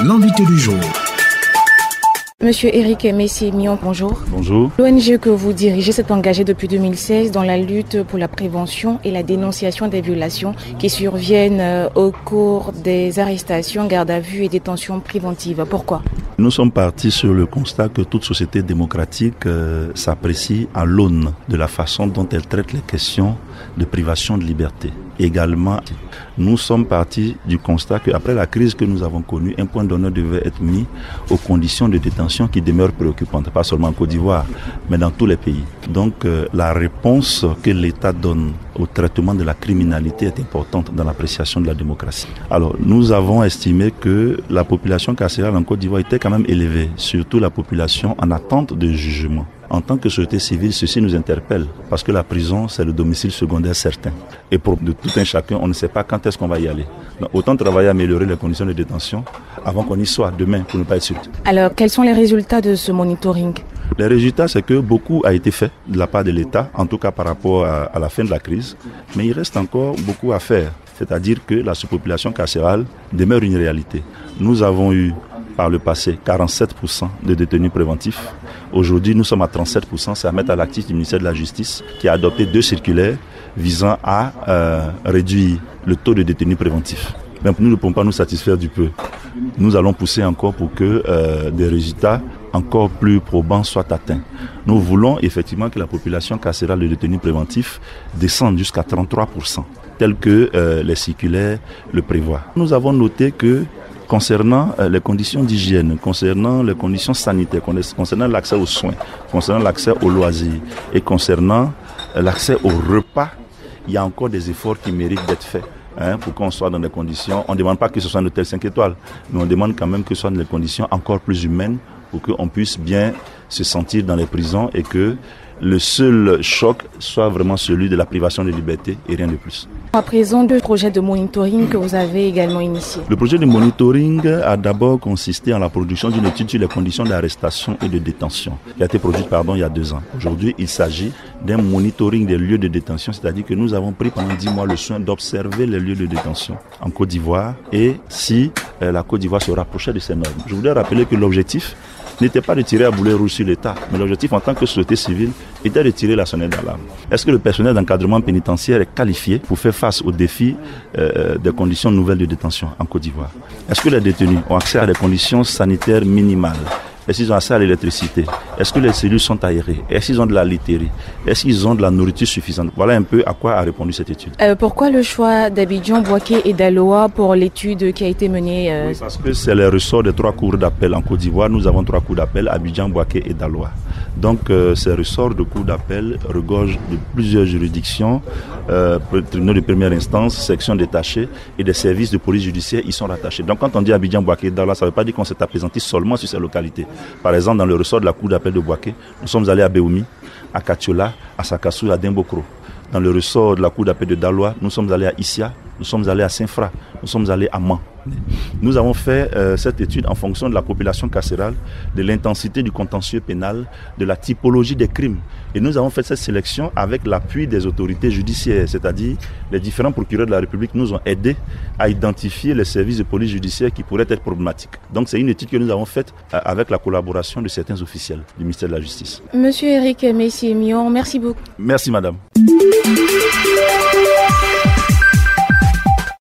L'invité du jour. Monsieur Eric Messi-Mion, bonjour. Bonjour. L'ONG que vous dirigez s'est engagée depuis 2016 dans la lutte pour la prévention et la dénonciation des violations qui surviennent au cours des arrestations, gardes à vue et détentions préventives. Pourquoi ? Nous sommes partis sur le constat que toute société démocratique s'apprécie à l'aune de la façon dont elle traite les questions de privation de liberté. Également, nous sommes partis du constat qu'après la crise que nous avons connue, un point d'honneur devait être mis aux conditions de détention qui demeurent préoccupantes, pas seulement en Côte d'Ivoire, mais dans tous les pays. Donc, la réponse que l'État donne au traitement de la criminalité est importante dans l'appréciation de la démocratie. Alors, nous avons estimé que la population carcérale en Côte d'Ivoire était quand même élevée, surtout la population en attente de jugement. En tant que société civile, ceci nous interpelle parce que la prison, c'est le domicile secondaire certain. Et pour de tout un chacun, on ne sait pas quand est-ce qu'on va y aller. Donc, autant travailler à améliorer les conditions de détention avant qu'on y soit demain pour ne pas être sûr. Alors, quels sont les résultats de ce monitoring ? Les résultats, c'est que beaucoup a été fait de la part de l'État, en tout cas par rapport à la fin de la crise. Mais il reste encore beaucoup à faire. C'est-à-dire que la sous-population carcérale demeure une réalité. Nous avons eu par le passé 47% de détenus préventifs. Aujourd'hui, nous sommes à 37%. C'est à mettre à l'actif du ministère de la Justice qui a adopté 2 circulaires visant à réduire le taux de détenus préventifs. Mais nous ne pouvons pas nous satisfaire du peu. Nous allons pousser encore pour que des résultats encore plus probants soient atteints. Nous voulons effectivement que la population carcérale de détenus préventifs descende jusqu'à 33%, tel que les circulaires le prévoient. Nous avons noté que concernant les conditions d'hygiène, concernant les conditions sanitaires, concernant l'accès aux soins, concernant l'accès aux loisirs et concernant l'accès aux repas, il y a encore des efforts qui méritent d'être faits. Pour qu'on soit dans des conditions, on ne demande pas que ce soit un hôtel 5 étoiles, mais on demande quand même que ce soit dans des conditions encore plus humaines pour qu'on puisse bien se sentir dans les prisons et que le seul choc soit vraiment celui de la privation de liberté et rien de plus. À présent, 2 projets de monitoring que vous avez également initiés. Le projet de monitoring a d'abord consisté en la production d'une étude sur les conditions d'arrestation et de détention qui a été produite il y a 2 ans. Aujourd'hui, il s'agit d'un monitoring des lieux de détention, c'est-à-dire que nous avons pris pendant 10 mois le soin d'observer les lieux de détention en Côte d'Ivoire et si la Côte d'Ivoire se rapprochait de ces normes. Je voudrais rappeler que l'objectif n'était pas de tirer à boulet rouge sur l'État, mais l'objectif en tant que société civile était de tirer la sonnette d'alarme. Est-ce que le personnel d'encadrement pénitentiaire est qualifié pour faire face aux défis des conditions nouvelles de détention en Côte d'Ivoire? Est-ce que les détenus ont accès à des conditions sanitaires minimales? Est-ce qu'ils ont accès à l'électricité? Est-ce que les cellules sont aérées? Est-ce qu'ils ont de la literie? Est-ce qu'ils ont de la nourriture suffisante? Voilà un peu à quoi a répondu cette étude. Pourquoi le choix d'Abidjan, Bouaké et d'Aloa pour l'étude qui a été menée Oui, parce que c'est les ressorts des 3 cours d'appel en Côte d'Ivoire. Nous avons 3 cours d'appel, Abidjan, Bouaké et Daloa. Donc ces ressorts de cours d'appel regorgent de plusieurs juridictions, tribunaux de première instance, sections détachées et des services de police judiciaire y sont rattachés. Donc quand on dit Abidjan, Bouaké et Daloa, ça ne veut pas dire qu'on s'est appesanti seulement sur ces localités. Par exemple, dans le ressort de la cour d'appel de Bouaké, nous sommes allés à Béoumi, à Katiola, à Sakassou, à Dimbokro. Dans le ressort de la cour d'appel de Daloa, nous sommes allés à Issia, nous sommes allés à Saint-Fra, nous sommes allés à Man. Nous avons fait cette étude en fonction de la population carcérale, de l'intensité du contentieux pénal, de la typologie des crimes. Et nous avons fait cette sélection avec l'appui des autorités judiciaires, c'est-à-dire les différents procureurs de la République nous ont aidés à identifier les services de police judiciaire qui pourraient être problématiques. Donc c'est une étude que nous avons faite avec la collaboration de certains officiels du ministère de la Justice. Monsieur Eric Messi-Mion, merci beaucoup. Merci madame.